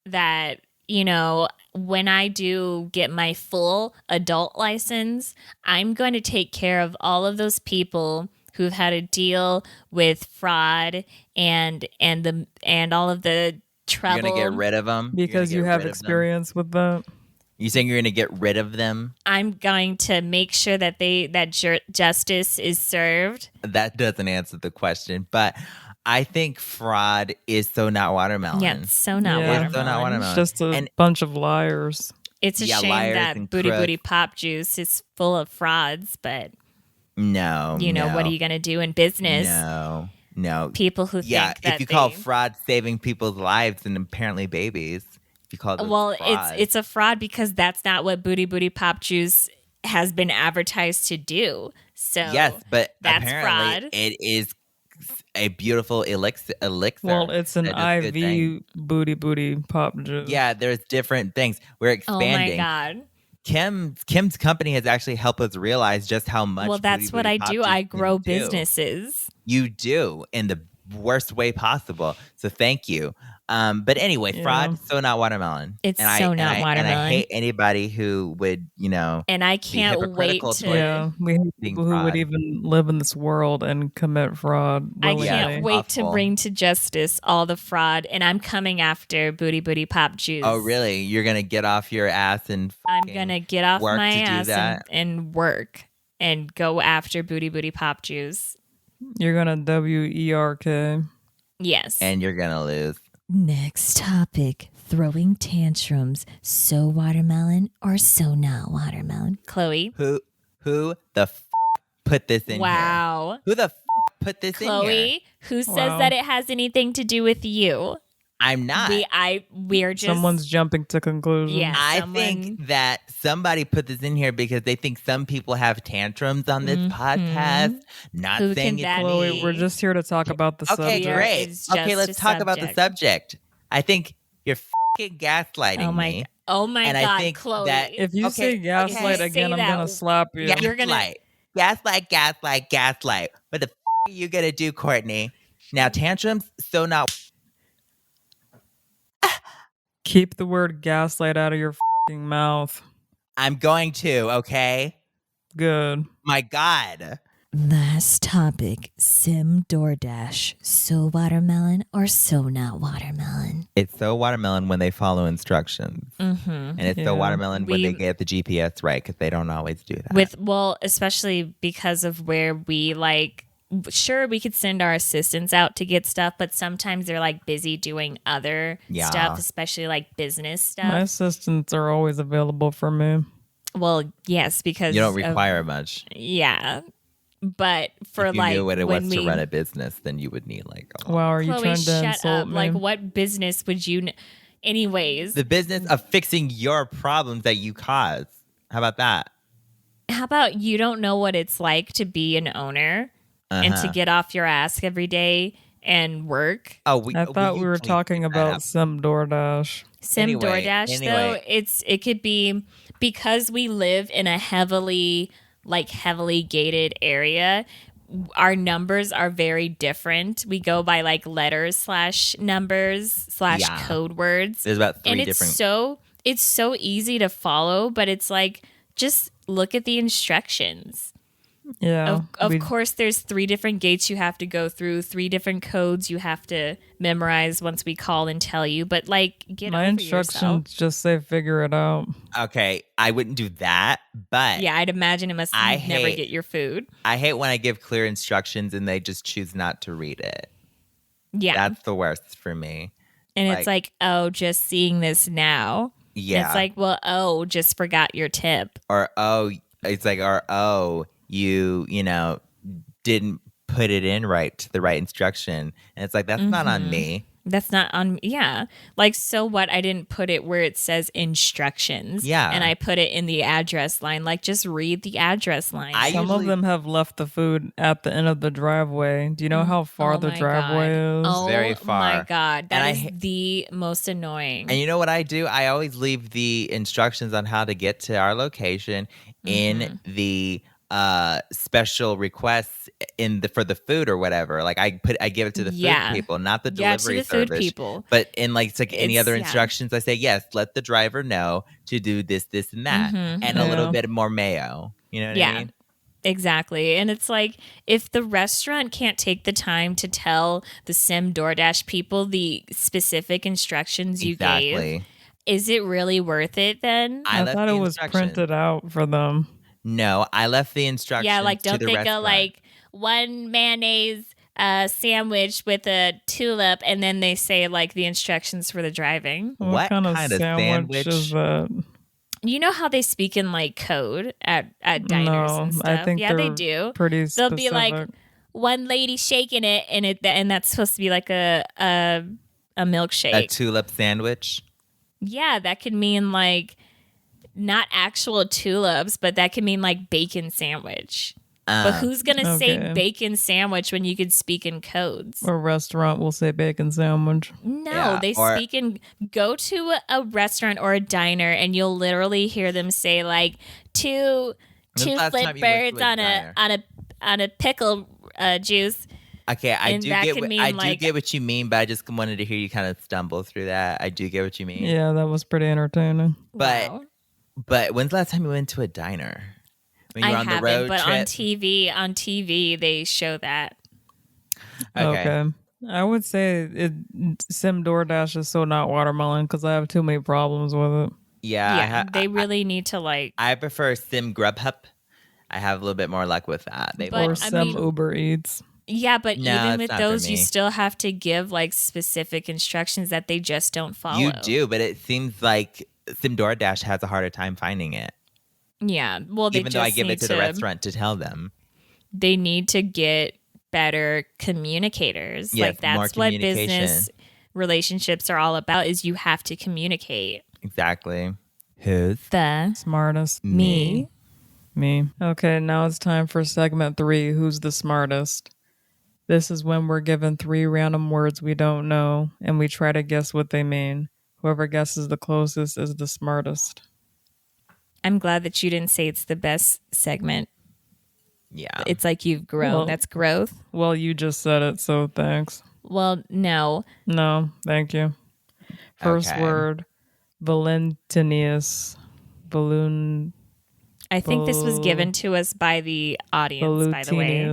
B: that, when I do get my full adult license, I'm going to take care of all of those people who've had to deal with fraud and all of the trouble.
A: You're gonna get rid of them
C: Because you have experience with that.
A: You saying you're gonna get rid of them?
B: I'm going to make sure that justice is served.
A: That doesn't answer the question, but I think fraud is so not watermelon.
B: Yeah, it's so not watermelon.
A: It's so not watermelon.
C: It's just a bunch of liars.
B: It's a shame that Booty Booty Pop Juice is full of frauds, but
A: no.
B: What are you going to do in business?
A: No.
B: People who think that
A: if you call fraud saving people's lives and apparently babies, if you call it fraud.
B: it's a fraud because that's not what Booty Booty Pop Juice has been advertised to do. So
A: yes, but
B: that's
A: apparently
B: fraud.
A: It is a beautiful elixir.
C: Well, it's an IV booty pop juice.
A: Yeah, there's different things. We're expanding.
B: Oh my God.
A: Kim's company has actually helped us realize just how much.
B: Well, that's what I do. I grow businesses.
A: You do in the worst way possible. So thank you. But anyway, fraud, so not watermelon.
B: It's not watermelon.
A: And I hate anybody who would,
B: And I can't wait to.
C: Yeah, we hate people who would even live in this world and commit fraud. Willingly.
B: I can't wait to bring to justice all the fraud, and I'm coming after Booty Booty Pop Juice.
A: Oh, really? You're gonna get off your ass and
B: I'm gonna get off my ass and work and go after Booty Booty Pop Juice.
C: You're gonna WERK.
B: Yes.
A: And you're gonna lose.
D: Next topic, throwing tantrums. So watermelon or so not watermelon?
B: Khloe.
A: Who the put this in here?
B: Wow.
A: Who the put this in here?
B: Khloe, who says that it has anything to do with you?
A: I'm not.
B: We're just
C: someone's jumping to conclusions.
B: Yeah,
A: I think that somebody put this in here because they think some people have tantrums on this podcast. Not
B: Who
A: saying
B: can
A: it's
B: that
C: Chloe,
B: be?
C: we're just here to talk about the
A: okay,
C: subject.
A: great. Okay, let's talk about the subject. I think you're fucking gaslighting me.
B: Oh my
A: and
B: God,
A: I think
B: Khloe.
A: that
C: If you say gaslight again, I'm gonna slap you.
B: You're gonna
A: Gaslight. What the are you gonna do, Kourtney? Now tantrums, so not.
C: Keep the word gaslight out of your fucking mouth.
A: I'm going to, okay?
C: Good.
A: My God.
D: Last topic, Sim DoorDash. So watermelon or so not watermelon?
A: It's so watermelon when they follow instructions.
B: Mm-hmm.
A: And it's so watermelon when they get the GPS right because they don't always do that.
B: Especially because of where we sure, we could send our assistants out to get stuff, but sometimes they're busy doing other stuff, especially business stuff.
C: My assistants are always available for me.
B: Well, yes, because
A: you don't require much.
B: Yeah. But for
A: if you knew what it was to run a business, then you would need a
C: wow, are you
B: Khloe,
C: trying to
B: shut
C: insult
B: up.
C: me?
B: What business would you anyways?
A: The business of fixing your problems that you cause. How about that?
B: How about you don't know what it's like to be an owner and to get off your ass every day and work?
A: Oh,
C: I thought we were talking about Sim DoorDash.
B: DoorDash, though, it could be because we live in a heavily gated area. Our numbers are very different. We go by letters / numbers / code words.
A: There's about 3
B: and
A: different.
B: It's so easy to follow, but it's just look at the instructions.
C: Yeah.
B: Of course, there's 3 different gates you have to go through, 3 different codes you have to memorize once we call and tell you. But get
C: my
B: over
C: instructions
B: yourself.
C: just say figure it out.
A: Okay, I wouldn't do that, but
B: Yeah, I'd imagine it must never get your food.
A: I hate when I give clear instructions and they just choose not to read it.
B: Yeah,
A: that's the worst for me.
B: And it's just seeing this now.
A: Yeah,
B: and it's just forgot your tip.
A: Or you didn't put it in right to the right instruction, and it's that's not on me.
B: That's not on, yeah. Like, so what? I didn't put it where it says instructions.
A: Yeah.
B: And I put it in the address line. Like, just read the address line.
C: Some of them have left the food at the end of the driveway. Do you know how far the driveway is?
B: Oh,
A: very far.
B: my God. That
A: And
B: is the most annoying.
A: And you know what I do? I always leave the instructions on how to get to our location in the special requests for the food or whatever. Like I give it to the food people, not the delivery
B: to the
A: service.
B: Food people.
A: But in like any other instructions, I say yes. Let the driver know to do this, this, and that, and a little bit more mayo. You know what I mean?
B: Exactly. And it's like, if the restaurant can't take the time to tell the Sim DoorDash people the specific instructions you gave, is it really worth it then?
C: I thought it was printed out for them.
A: No, I left the instructions.
B: Yeah, like don't
A: to the
B: they
A: restaurant.
B: go like 1 mayonnaise sandwich with a tulip, and then they say like the instructions for the driving?
C: What kind of sandwich is that?
B: You know how they speak in like code at diners and stuff?
C: I think
B: they do.
C: Pretty
B: They'll be like, one lady shaking it, and that's supposed to be like a milkshake.
A: A tulip sandwich.
B: Yeah, that could mean like not actual tulips, but that could mean like bacon sandwich. But who's gonna say bacon sandwich when you could speak in codes?
C: A restaurant will say bacon sandwich.
B: No, they speak in. Go to a restaurant or a diner, and you'll literally hear them say like two flip birds on a pickle juice.
A: Okay, I do
B: get
A: get what you mean, but I just wanted to hear you kind of stumble through that. I do get what you mean.
C: Yeah, that was pretty entertaining.
A: But when's the last time you went to a diner? When you were on the road
B: but
A: trip?
B: on TV they show that.
C: Okay. I would say Sim DoorDash is so not watermelon because I have too many problems with it.
A: Yeah,
B: they really need to like.
A: I prefer Sim Grubhub. I have a little bit more luck with that.
C: Or Sim Uber Eats.
B: Yeah, but even with those, you still have to give like specific instructions that they just don't follow.
A: You do, but it seems like Sim DoorDash has a harder time finding it.
B: Yeah, well,
A: even though I give it to the restaurant to tell them,
B: they need to get better communicators.
A: Yes,
B: like that's what business relationships are all about. Is you have to communicate.
A: Exactly. Who's
B: the
C: smartest?
B: Me.
C: Okay, now it's time for segment 3. Who's the smartest? This is when we're given 3 random words we don't know, and we try to guess what they mean. Whoever guesses the closest is the smartest.
B: I'm glad that you didn't say it's the best segment.
A: Yeah.
B: It's like you've grown.
C: Well,
B: that's growth.
C: Well, you just said it, so thanks.
B: Well, no.
C: No, thank you. First word, Valentinius. Balloon.
B: I think this was given to us by the audience, by the way.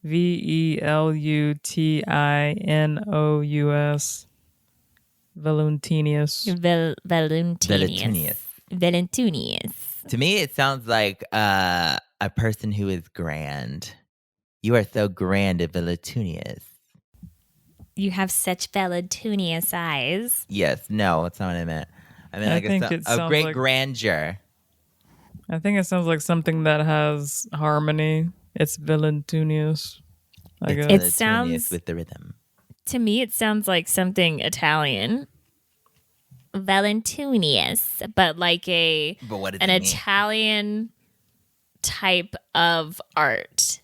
C: Velutinius. Valentinius.
B: Valentinius.
A: To me, it sounds like a person who is grand. You are so grand, Valentinius.
B: You have such Valentinius eyes.
A: Yes. No, that's not what I meant. I mean, a great grandeur.
C: I think it sounds like something that has harmony. It's Valentinius. I guess.
B: It sounds
A: with the rhythm.
B: To me, it sounds like something Italian. Valentinius, but like an Italian type of art.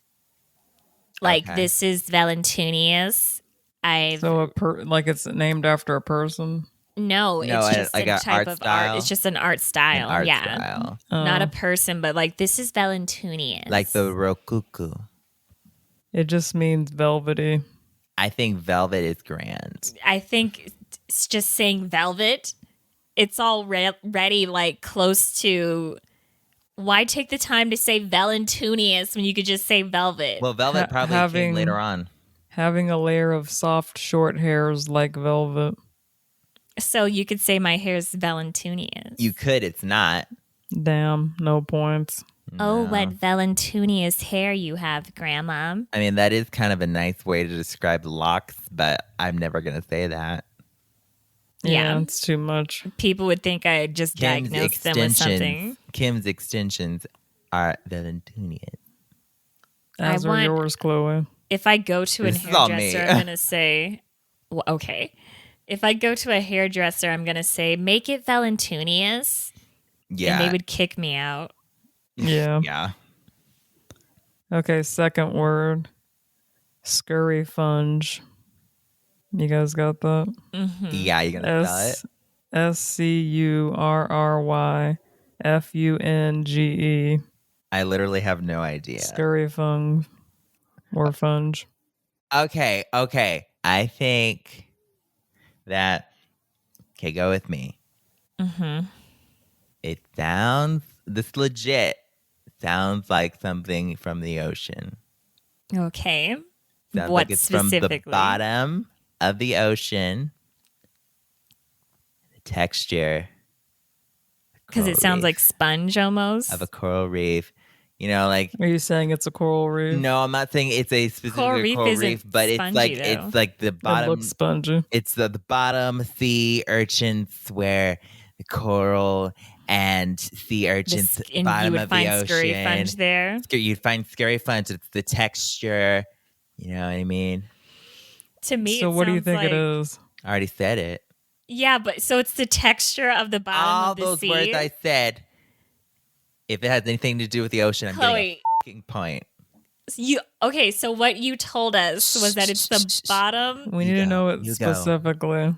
B: Like this is Valentinius.
C: Like it's named after a person.
B: No, it's just like a type of art. It's just an art style.
A: Style.
B: Not a person, but like this is Valentinius.
A: Like the rococo.
C: It just means velvety.
A: I think velvet is grand.
B: I think it's just saying velvet. It's already like close to. Why take the time to say Valentinius when you could just say velvet?
A: Well, velvet probably came later on.
C: Having a layer of soft, short hairs like velvet.
B: So you could say my hair's Valentinius.
A: You could. It's not.
C: Damn, no points.
B: Oh, what Valentinius hair you have, Grandma.
A: I mean, that is kind of a nice way to describe locks, but I'm never going to say that.
C: Yeah, it's too much.
B: People would think I just diagnosed them with something.
A: Kim's extensions are Valentinius.
C: As are yours, Khloe.
B: If I go to a hairdresser, I'm going to say, well, okay. If I go to a hairdresser, I'm gonna say, make it Valentunius.
A: Yeah.
B: And they would kick me out.
C: Yeah.
A: Yeah.
C: Okay, second word. Scurry funge. You guys got that?
B: Mm-hmm.
A: Yeah, you gonna spell it?
C: SCURRYFUNGE.
A: I literally have no idea.
C: Scurry funge or funge.
A: Okay. I think that. Okay, go with me.
B: Mm-hmm.
A: It sounds. This legit sounds like something from the ocean.
B: Okay.
A: Sounds
B: What
A: like it's from the
B: specifically?
A: bottom of the ocean. The texture.
B: Because it sounds like sponge almost.
A: Of a coral reef. You know, like.
C: Are you saying it's a coral reef?
A: No, I'm not saying it's a specific coral reef, but
B: spongy,
A: it's like the bottom.
C: It looks spongy.
A: It's the bottom sea urchins where the coral and sea urchins
B: and
A: bottom
B: you would
A: of
B: find
A: the ocean.
B: scurry funge there.
A: You'd find scurry funge. It's the texture. You know what I mean?
B: To me,
C: so what do you think
B: like,
C: it is?
A: I already said it.
B: Yeah, but so it's the texture of the bottom
A: All
B: of the
A: those
B: sea.
A: words I said. If it has anything to do with the ocean, I'm getting a fucking point.
B: Okay, so what you told us was that it's the bottom.
C: We need to know it specifically.
B: Are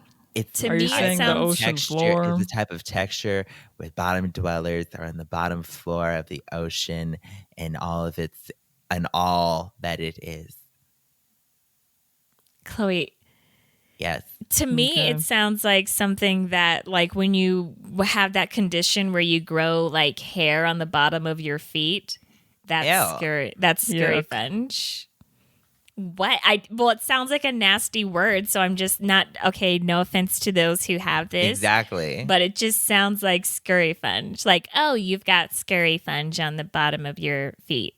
B: you saying
C: the ocean floor?
A: It's a type of texture with bottom dwellers are on the bottom floor of the ocean and all of its and all that it is.
B: Khloe.
A: Yes.
B: To me, it sounds like something that, like, when you have that condition where you grow like hair on the bottom of your feet, that's scary. That's scurry funge. What? Well, it sounds like a nasty word, so I'm just not okay. No offense to those who have this,
A: exactly.
B: But it just sounds like scurry funge. Like, oh, you've got scurry funge on the bottom of your feet.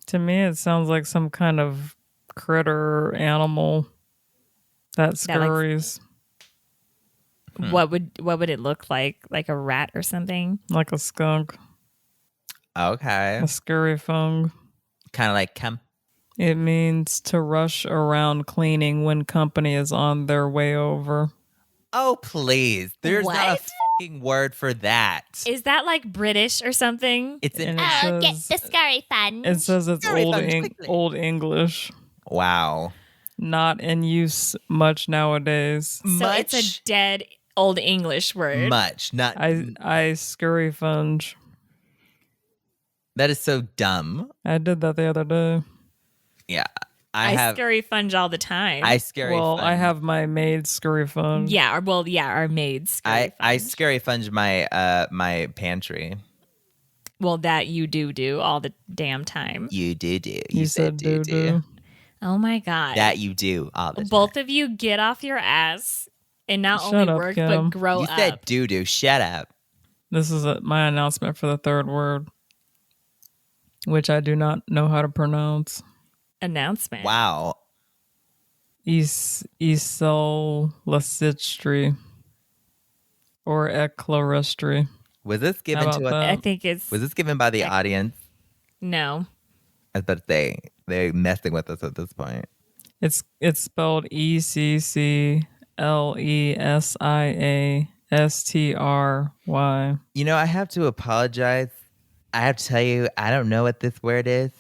C: To me, it sounds like some kind of critter animal that scurries.
B: What would it look like? Like a rat or something?
C: Like a skunk.
A: Okay.
C: A scurry funge.
A: Kind of like come.
C: It means to rush around cleaning when company is on their way over.
A: Oh, please. There's not a fucking word for that.
B: Is that like British or something?
A: It's an
D: get the scurry funge.
C: It says it's old English.
A: Wow.
C: Not in use much nowadays.
B: So it's a dead old English word.
A: Much. Not.
C: I scurry funge.
A: That is so dumb.
C: I did that the other day.
A: Yeah.
B: I scurry funge all the time.
A: I scurry funge.
C: I have my maid scurry funge.
B: Yeah, our maid scurry funge.
A: I scurry funge my my pantry.
B: Well, that you do all the damn time.
A: You do.
C: You said do.
B: Oh my God.
A: That you do all the time.
B: Both of you get off your ass and not
C: Shut
B: only
C: up,
B: work,
C: Kim.
B: but grow up.
A: You said do. Shut up.
C: This is my announcement for the third word, which I do not know how to pronounce.
B: Announcement.
A: Wow.
C: Esolacistry or echloristry.
A: Was this given to us?
B: I think it's.
A: Was this given by the audience?
B: No.
A: I was about to say they're messing with us at this point.
C: It's spelled ECCLESIASTRY.
A: You know, I have to apologize. I have to tell you, I don't know what this word is.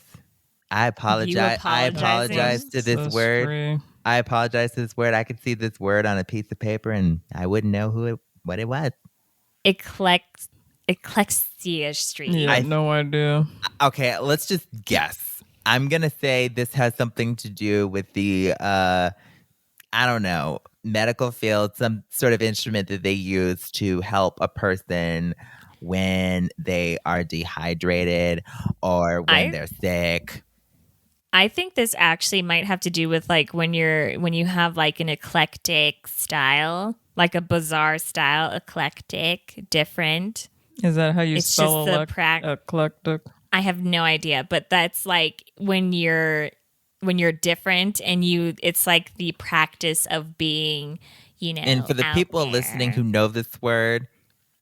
A: I apologize. I apologize to this word. I apologize to this word. I could see this word on a piece of paper and I wouldn't know what it was.
B: Eclexia
C: Yeah, I have no idea.
A: Okay, let's just guess. I'm going to say this has something to do with the, I don't know, medical field, some sort of instrument that they use to help a person when they are dehydrated or when they're sick.
B: I think this actually might have to do with like when you have like an eclectic style, like a bizarre style, eclectic, different.
C: Is that how you spell eclectic?
B: I have no idea, but that's like when you're different and it's like the practice of being,
A: And for the people listening who know this word,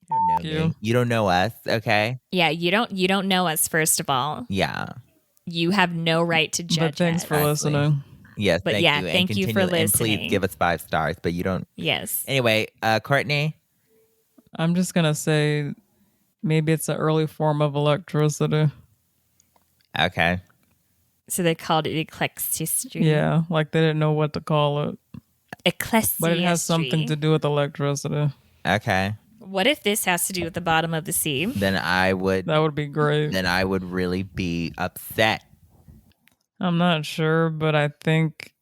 A: you don't know me. You don't know us, okay?
B: Yeah, you don't know us, first of all.
A: Yeah.
B: You have no right to judge
C: But thanks
B: us.
C: for listening.
A: Yes,
B: But
A: thank
B: yeah,
A: you.
B: thank you for
A: And
B: listening.
A: please give us 5 stars, but you don't.
B: Yes.
A: Anyway, Kourtney?
C: I'm just going to say maybe it's an early form of electricity.
A: Okay.
B: So they called it eclecticity.
C: Yeah, like they didn't know what to call it.
B: Ecclesiastry.
C: But it has something to do with electricity.
A: Okay.
B: What if this has to do with the bottom of the sea?
A: Then I would.
C: That would be great.
A: Then I would really be upset.
C: I'm not sure, but I think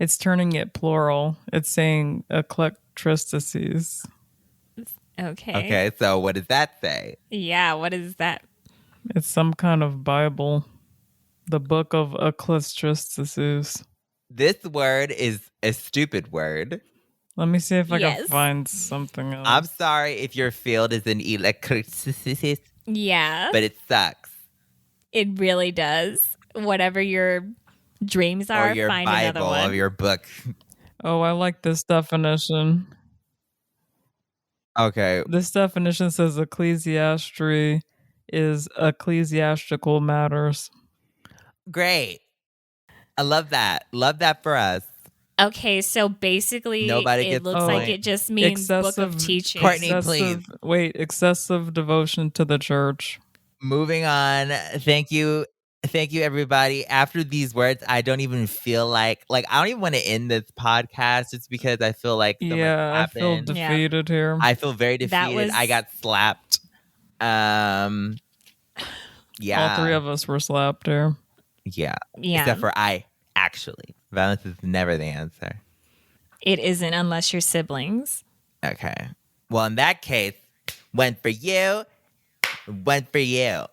C: it's turning it plural. It's saying eclectricities.
B: Okay.
A: Okay, so what does that say?
B: Yeah, what is that?
C: It's some kind of Bible. The book of eclectricities.
A: This word is a stupid word.
C: Let me see if I
B: Yes.
C: can find something else.
A: I'm sorry if your field is in electricity,
B: Yeah.
A: but it sucks.
B: It really does. Whatever your dreams are,
A: Or your
B: find another
A: Bible
B: one.
A: or your book.
C: Oh, I like this definition.
A: Okay.
C: This definition says ecclesiastry is ecclesiastical matters.
A: Great. I love that. Love that for us.
B: Okay, so basically
A: Nobody
B: it
A: gets
B: looks
A: the
B: like
A: point.
B: it just means book of
C: Excessive-
B: teaching.
A: Kourtney, please.
C: Excessive devotion to the church.
A: Moving on. Thank you. Thank you, everybody. After these words, I don't even feel like I don't even want to end this podcast just because I feel like so much
C: I feel
A: happened.
C: defeated here.
A: I feel very
B: That
A: defeated. I
B: was-
A: got slapped. Yeah.
C: All 3 of us were slapped here.
A: Yeah.
B: Yeah.
A: Except for I actually. Violence is never the answer.
B: It isn't unless you're siblings.
A: Okay. Well, in that case, one for you, one for you.